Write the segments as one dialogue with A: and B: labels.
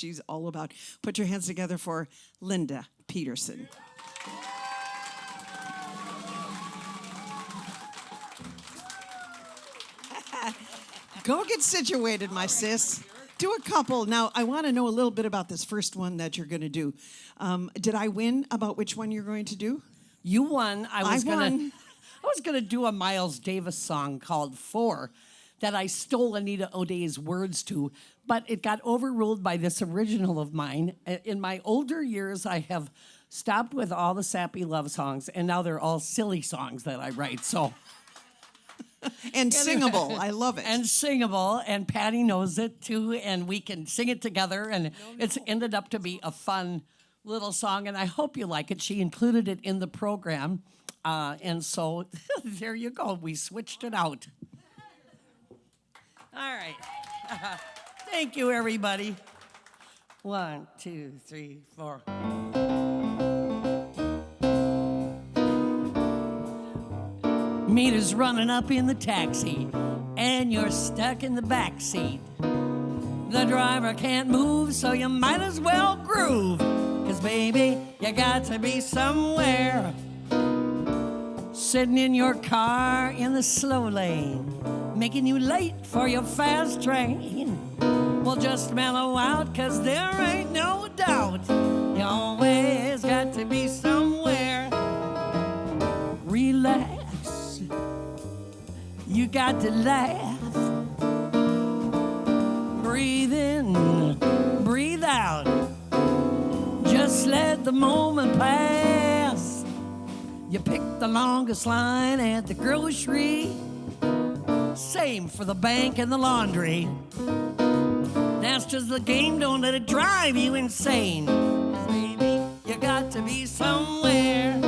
A: she's all about. Put your hands together for Linda Peterson. Go get situated, my sis. Do a couple. Now, I want to know a little bit about this first one that you're going to do. Did I win about which one you're going to do?
B: You won. I was
A: won.
B: gonna do a Miles Davis song called "4" that I stole Anita O'Day's words to, but it got overruled by this original of mine. In my older years, I have stopped with all the sappy love songs, and now they're all silly songs that I write. So.
A: And singable. I love it.
B: And singable, and Patty knows it too, and we can sing it together, and it's ended up to be a fun little song, and I hope you like it. She included it in the program, and so there you go. We switched it out. All right. Thank you, everybody. 1, 2, 3, 4. Meter's running up in the taxi, and you're stuck in the back seat. The driver can't move, so you might as well groove. 'Cause baby, you got to be somewhere. Sitting in your car in the slow lane, making you late for your fast train. Well, just mellow out, 'cause there ain't no doubt you always got to be somewhere. Relax. You got to laugh. Breathe in, breathe out. Just let the moment pass. You pick the longest line at the grocery. Same for the bank and the laundry. That's just the game, don't let it drive you insane. 'Cause baby, you got to be somewhere.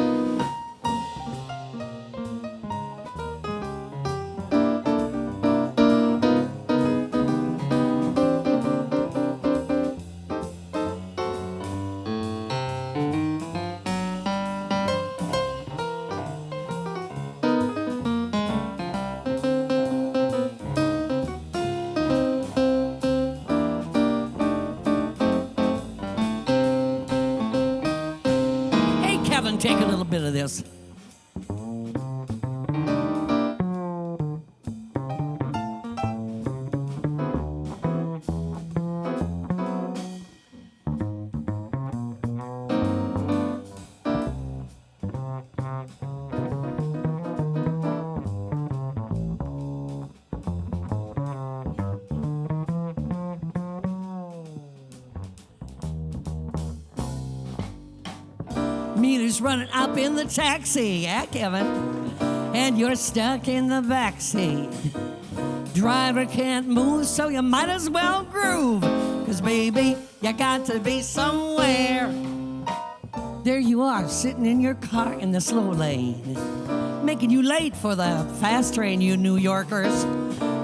B: Take a little bit of this. Meter's running up in the taxi, yeah, Kevin, and you're stuck in the backseat. Driver can't move, so you might as well groove. 'Cause baby, you got to be somewhere. There you are, sitting in your car in the slow lane, making you late for the fast train, you New Yorkers.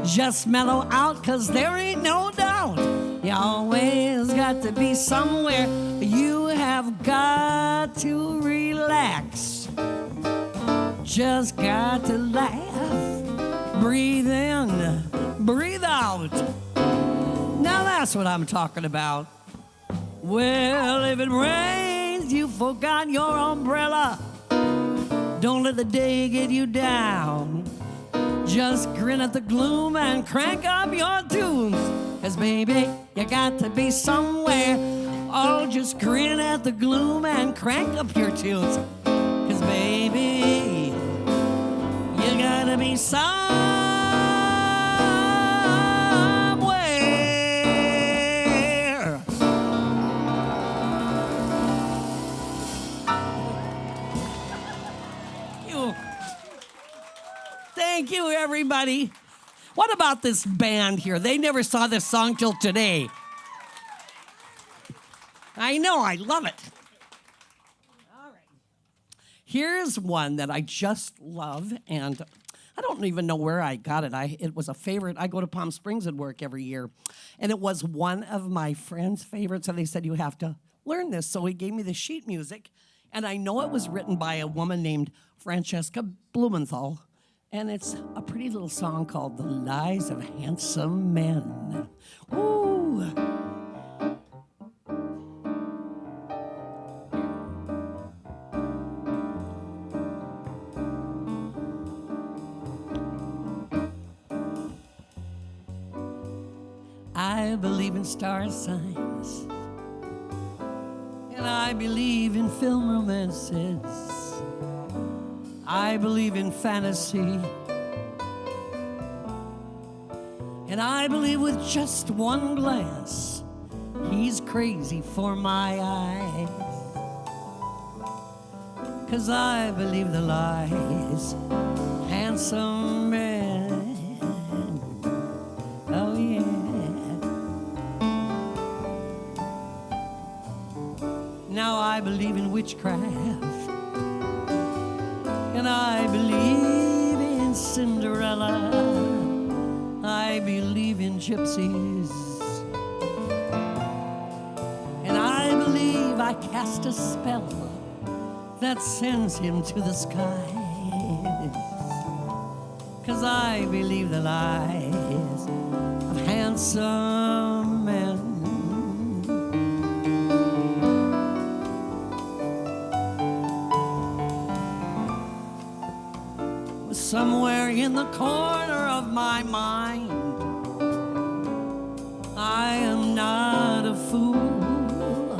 B: Just mellow out, 'cause there ain't no doubt you always got to be somewhere. You have got to relax. Just got to laugh. Breathe in, breathe out. Now that's what I'm talking about. Well, if it rains, you forgot your umbrella. Don't let the day get you down. Just grin at the gloom and crank up your tunes. 'Cause baby, you got to be somewhere. Oh, just grin at the gloom and crank up your tunes. 'Cause baby, you gotta be somewhere. Thank you, everybody. What about this band here? They never saw this song till today. I know, I love it. All right. Here's one that I just love, and I don't even know where I got it. It was a favorite. I go to Palm Springs and work every year, and it was one of my friends' favorites, and they said, you have to learn this. So he gave me the sheet music, and I know it was written by a woman named Francesca Blumenthal, and it's a pretty little song called The Lies of Handsome Men. Ooh. I believe in star signs, and I believe in film romances. I believe in fantasy, and I believe with just one glance, he's crazy for my eyes. 'Cause I believe the lies, handsome man. Oh yeah. Now I believe in witchcraft, and I believe in Cinderella. I believe in gypsies, and I believe I cast a spell that sends him to the skies. 'Cause I believe the lies of handsome men. Somewhere in the corner of my mind, I am not a fool,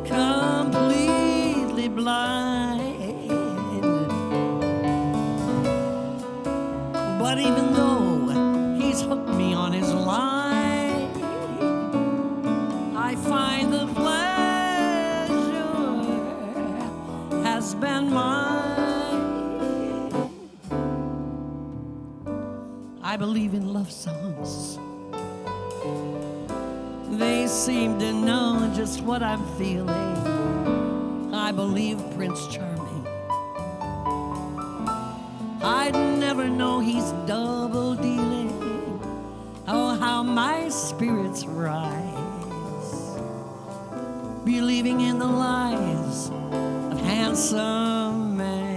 B: completely blind. But even though he's hooked me on his line, I find the pleasure has been mine. I believe in love songs. They seem to know just what I'm feeling. I believe Prince Charming. I'd never know he's double dealing. Oh, how my spirits rise, believing in the lies of handsome men.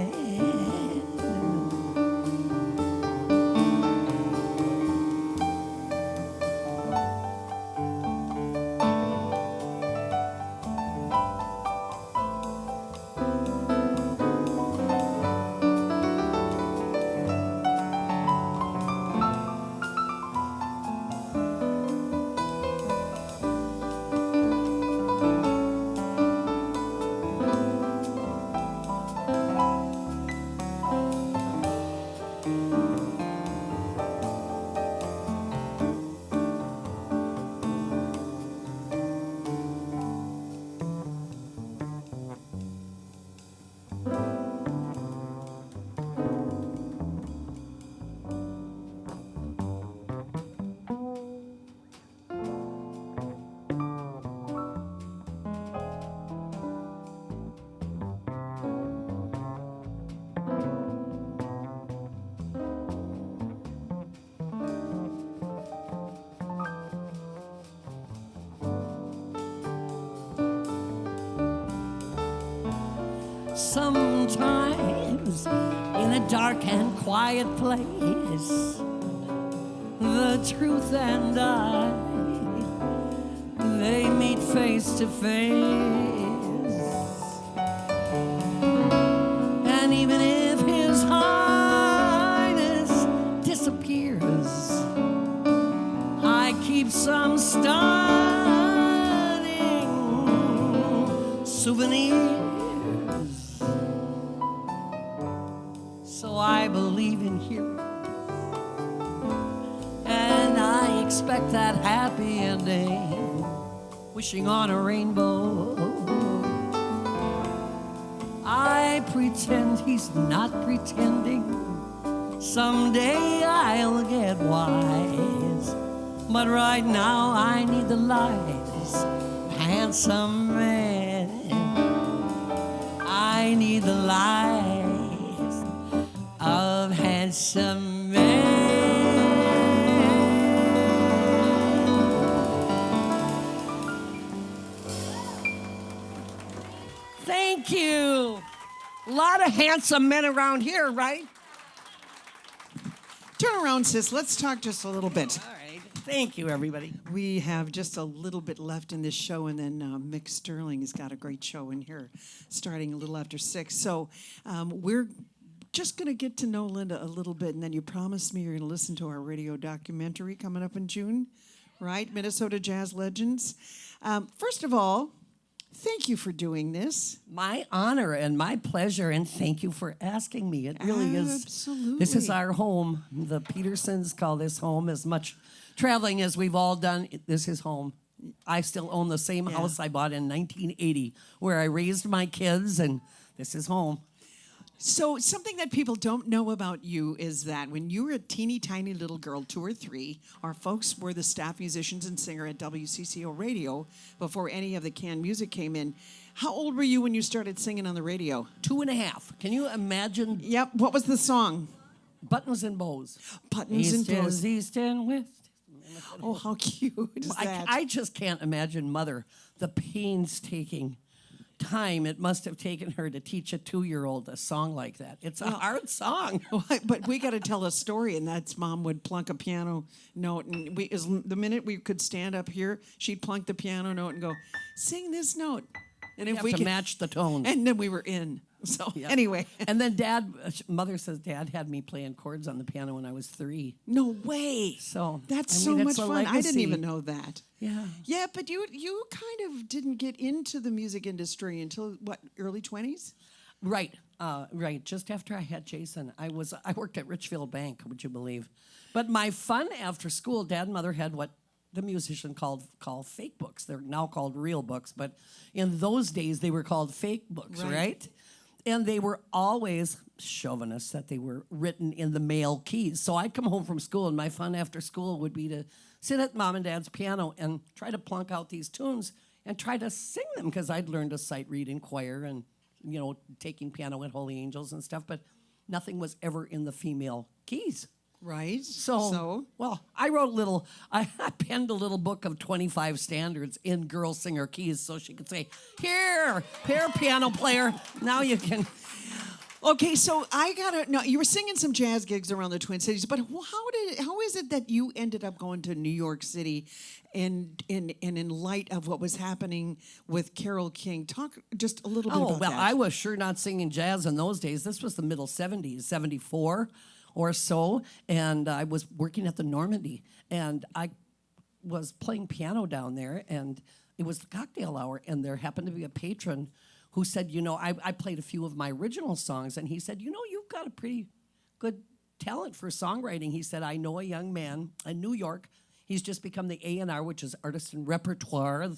B: Sometimes in a dark and quiet place, the truth and I, they meet face to face. And even if his highness disappears, I keep some stunning souvenirs. So I believe in heroes, and I expect that happy ending, wishing on a rainbow. I pretend he's not pretending. Someday I'll get wise, but right now I need the lies of handsome men. I need the lies of handsome men. Thank you. A lot of handsome men around here, right?
A: Turn around, sis. Let's talk just a little bit.
B: All right. Thank you, everybody.
A: We have just a little bit left in this show, and then Mick Sterling has got a great show in here starting a little after 6. So we're just going to get to know Linda a little bit, and then you promised me you're going to listen to our radio documentary coming up in June, right? Minnesota Jazz Legends. First of all, thank you for doing this.
B: My honor and my pleasure, and thank you for asking me. It really is.
A: Absolutely.
B: This is our home. The Petersons call this home. As much traveling as we've all done, this is home. I still own the same house I bought in 1980, where I raised my kids, and this is home.
A: So something that people don't know about you is that when you were a teeny tiny little girl, 2 or 3, our folks were the staff musicians and singer at WCCO Radio before any of the canned music came in. How old were you when you started singing on the radio?
B: 2.5. Can you imagine?
A: Yep. What was the song?
B: Buttons and bows.
A: Buttons and bows.
B: Is east and west.
A: Oh, how cute is that?
B: I just can't imagine, Mother, the painstaking time it must have taken her to teach a 2-year-old a song like that. It's a hard song.
A: But we got to tell a story, and that's Mom would plunk a piano note, and the minute we could stand up here, she'd plunk the piano note and go, "Sing this note," and
B: If we could match the tone.
A: and then we were in. So anyway,
B: and then Mother says Dad had me playing chords on the piano when I was 3.
A: no way.
B: So
A: That's
B: I
A: so
B: mean,
A: much
B: it's a
A: fun. I didn't
B: legacy.
A: even know that.
B: Yeah.
A: Yeah, but you kind of didn't get into the music industry until what, early 20s?
B: Right. Right. Just after I had Jason, I worked at Richfield Bank, would you believe? But my fun after school, Dad and Mother had what the musician call fake books. They're now called real books, but in those days they were called fake books, right? And they were always chauvinists that they were written in the male keys. So I'd come home from school, and my fun after school would be to sit at Mom and Dad's piano and try to plunk out these tunes and try to sing them, because I'd learned to sight read in choir and, taking piano at Holy Angels and stuff, but nothing was ever in the female keys.
A: Right.
B: So, well, I penned a little book of 25 standards in girl singer keys so she could say, here, piano player, now you can.
A: Okay, so I gotta know, you were singing some jazz gigs around the Twin Cities, but how is it that you ended up going to New York City, and in light of what was happening with Carole King? Talk just a little bit about that.
B: I was sure not singing jazz in those days. This was the middle 70s, 74 or so, and I was working at the Normandy, and I was playing piano down there, and it was the cocktail hour, and there happened to be a patron who said, I played a few of my original songs, and he said, you've got a pretty good talent for songwriting. He said, I know a young man in New York. He's just become the A&R, which is Artist and Repertoire,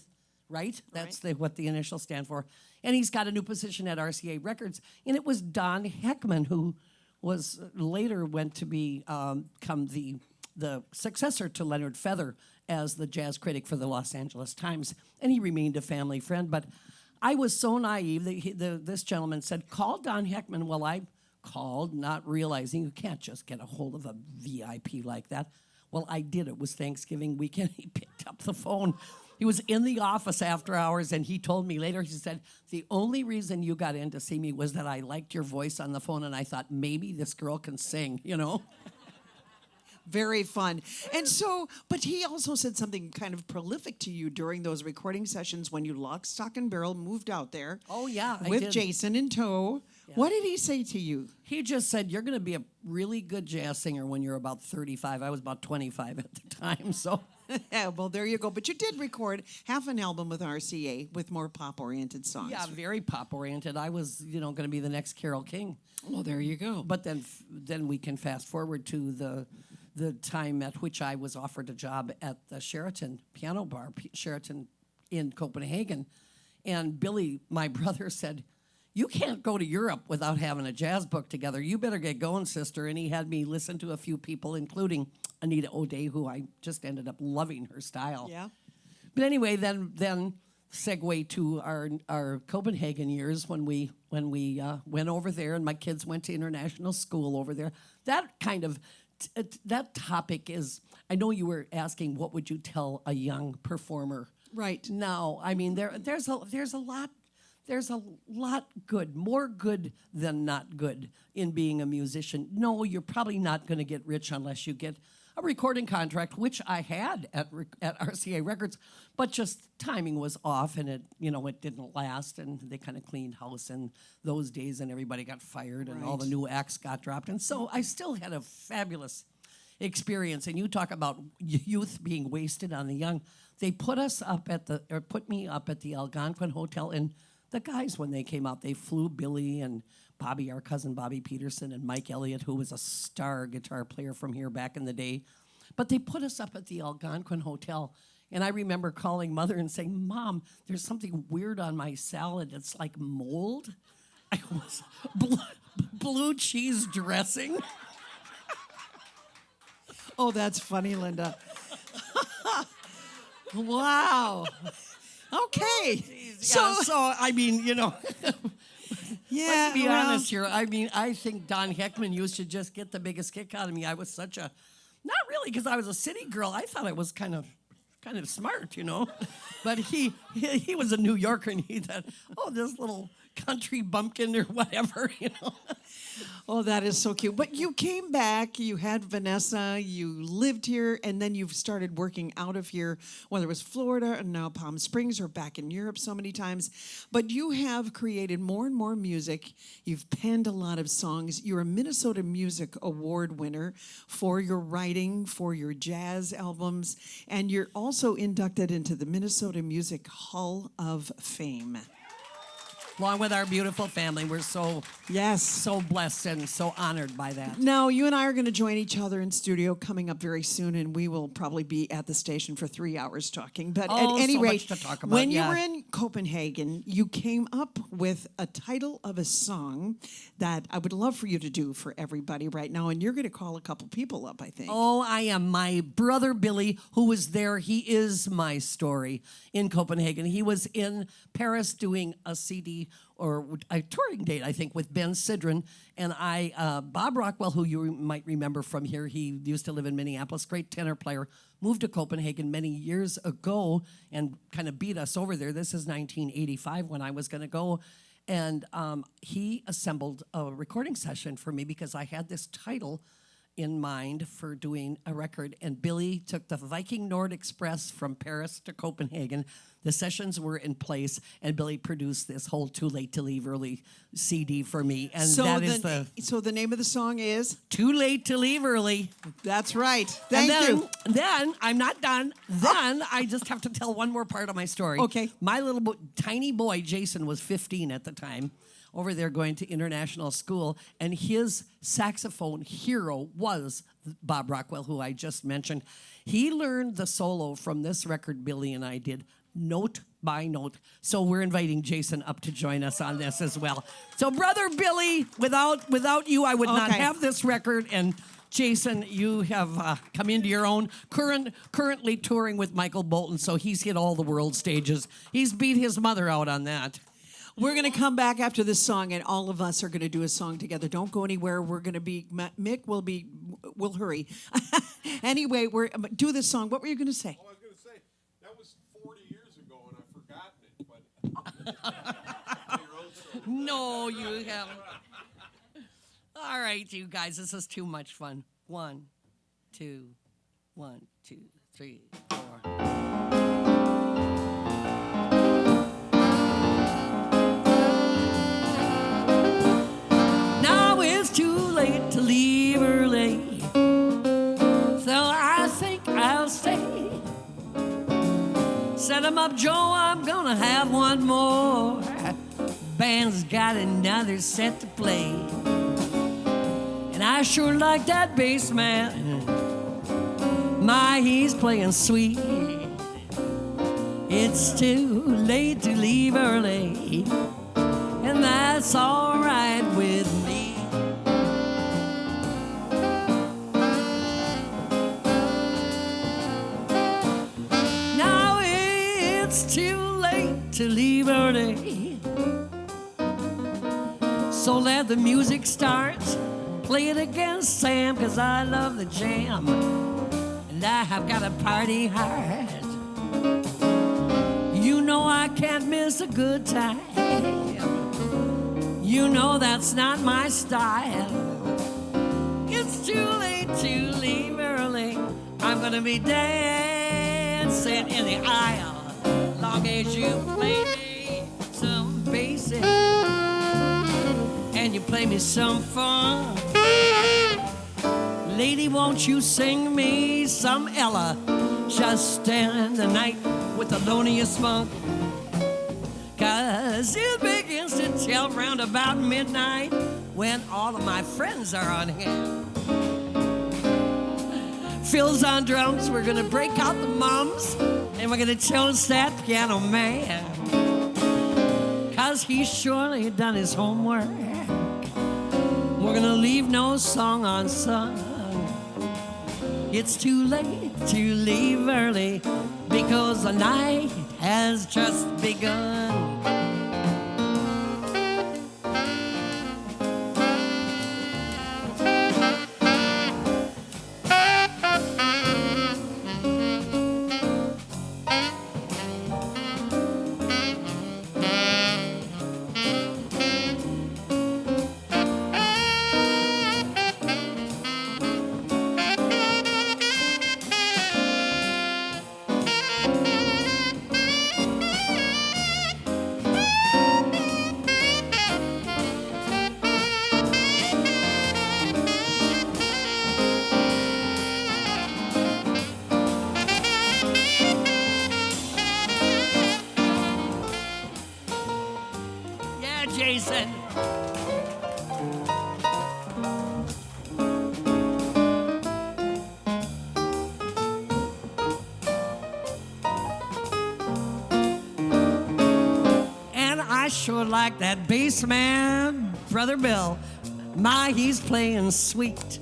B: right? That's what the initials stand for. And he's got a new position at RCA Records, and it was Don Heckman, who was later went to become the successor to Leonard Feather as the jazz critic for the Los Angeles Times, and he remained a family friend. But I was so naive that this gentleman said, call Don Heckman. Well, I called, not realizing you can't just get a hold of a VIP like that. Well, I did. It was Thanksgiving weekend. He picked up the phone. He was in the office after hours, and he told me later, he said, the only reason you got in to see me was that I liked your voice on the phone, and I thought, maybe this girl can sing,
A: Very fun. And so, but he also said something kind of prolific to you during those recording sessions when you lock, stock, and barrel moved out there.
B: Oh, yeah, I
A: with
B: did.
A: Jason in tow. Yeah. What did he say to you?
B: He just said, you're going to be a really good jazz singer when you're about 35. I was about 25 at the time, so.
A: Yeah, well, there you go. But you did record half an album with RCA with more pop-oriented songs.
B: Yeah, very pop-oriented. I was, going to be the next Carole King.
A: Well, there you go.
B: But then we can fast forward to the time at which I was offered a job at the Sheraton Piano Bar, Sheraton in Copenhagen. And Billy, my brother, said, you can't go to Europe without having a jazz book together. You better get going, sister. And he had me listen to a few people, including Anita O'Day, who I just ended up loving her style.
A: Yeah.
B: But anyway, then segue to our Copenhagen years when we went over there, and my kids went to international school over there. That kind of that topic is, I know you were asking, what would you tell a young performer?
A: Right.
B: Now, I mean, there's a lot good, more good than not good in being a musician. No, you're probably not going to get rich unless you get a recording contract, which I had at RCA Records, but just timing was off, and it didn't last, and they kind of cleaned house in those days, and everybody got fired, and all the new acts got dropped, and so I still had a fabulous experience. And you talk about youth being wasted on the young. They put me up at the Algonquin Hotel, and the guys, when they came out, they flew Billy and Bobby, our cousin Bobby Peterson, and Mike Elliott, who was a star guitar player from here back in the day. But they put us up at the Algonquin Hotel, and I remember calling Mother and saying, Mom, there's something weird on my salad. It's like mold. I was blue cheese dressing.
A: Oh, that's funny, Linda. Wow. Okay.
B: So I mean,
A: yeah.
B: Let's be honest here. I mean, I think Don Heckman used to just get the biggest kick out of me. I was not really, because I was a city girl. I thought I was kind of smart, But he was a New Yorker, and he thought, oh, this little country bumpkin or whatever,
A: Oh, that is so cute. But you came back, you had Vanessa, you lived here, and then you've started working out of here, whether it was Florida and now Palm Springs or back in Europe so many times. But you have created more and more music. You've penned a lot of songs. You're a Minnesota Music Award winner for your writing, for your jazz albums, and you're also inducted into the Minnesota Music Hall of Fame.
B: Along with our beautiful family. We're so blessed and so honored by that.
A: Now, you and I are going to join each other in studio coming up very soon, and we will probably be at the station for 3 hours talking. But at any rate,
B: much to talk about,
A: when you were in Copenhagen, you came up with a title of a song that I would love for you to do for everybody right now, and you're going to call a couple people up, I think.
B: Oh, I am. My brother Billy, who was there, he is my story in Copenhagen. He was in Paris doing a CD or a touring date, I think, with Ben Sidran. And Bob Rockwell, who you might remember from here, he used to live in Minneapolis, great tenor player, moved to Copenhagen many years ago and kind of beat us over there. This is 1985 when I was going to go. And he assembled a recording session for me because I had this title in mind for doing a record, and Billy took the Viking Nord Express from Paris to Copenhagen. The sessions were in place, and Billy produced this whole Too Late to Leave Early CD for me. And
A: so the name of the song is?
B: Too Late to Leave Early.
A: That's right. Thank you.
B: Then, I'm not done. Then I just have to tell one more part of my story.
A: Okay.
B: My little tiny boy, Jason, was 15 at the time, over there going to international school, and his saxophone hero was Bob Rockwell, who I just mentioned. He learned the solo from this record Billy and I did, note by note. So we're inviting Jason up to join us on this as well. So Brother Billy, without you, I would not have this record. And Jason, you have come into your own. Currently touring with Michael Bolton, so he's hit all the world stages. He's beat his mother out on that.
A: We're going to come back after this song, and all of us are going to do a song together. Don't go anywhere. We're going to be, Mick we'll hurry. Anyway, do this song. What were you going to say?
C: Oh, I was going to say, that was 40 years ago, and I've forgotten it, but...
B: No, you haven't. All right, you guys, this is too much fun. 1, 2, 1, 2, 3, 4. Too late to leave early, so I think I'll stay. Set 'em up, Joe, I'm gonna have one more. Band's got another set to play, and I sure like that bass man. He's playing sweet. It's too late to leave early, and that's all right with me. Too late to leave early, so let the music start. Play it again, Sam, 'cause I love the jam, and I have got a party heart. You know I can't miss a good time. You know that's not my style. It's too late to leave early. I'm gonna be dancing in the aisle, long as you play me some basic and you play me some fun. Lady, won't you sing me some Ella? Just in the night with the loneliest funk. 'Cause it begins to tell round about midnight when all of my friends are on hand. Phil's on drums, we're gonna break out the mums, and we're gonna toast that piano man. 'Cause he's surely done his homework. We're gonna leave no song unsung. It's too late to leave early because the night has just begun. Jason. And I sure like that bass man, Brother Bill. My, he's playing sweet.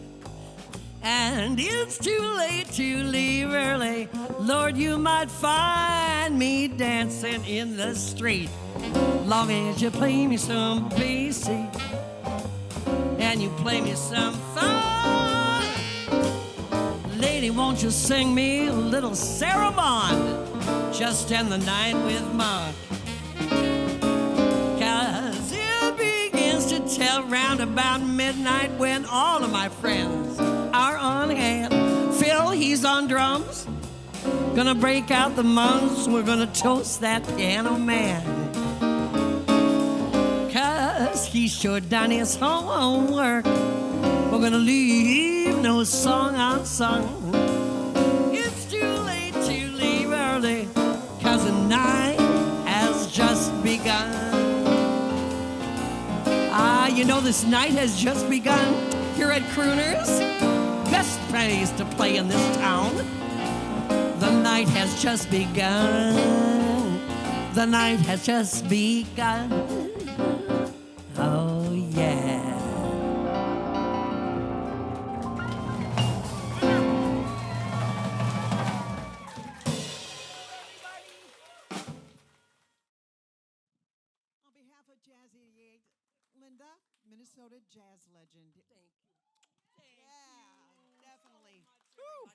B: And it's too late to leave early. Lord, you might find me dancing in the street. Long as you play me some bassy and you play me some fun. Lady, won't you sing me a little Sarah Bond just in the night with Mark? 'Cause it begins to tell round about midnight when all of my friends are on hand. Phil, he's on drums, gonna break out the mums. We're gonna toast that piano man. 'Cause he's sure done his homework. We're gonna leave no song unsung. It's too late to leave early, 'cause the night has just begun. You know this night has just begun here at Crooners. Best place to play in this town. The night has just begun. The night has just begun. Oh, yeah.
A: On behalf of Jazz 88, Linda, Minnesota jazz legend. Thank you. Yeah, definitely. Woo.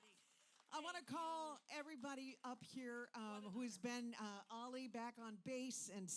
A: I want to call everybody up here who's been Ollie back on bass and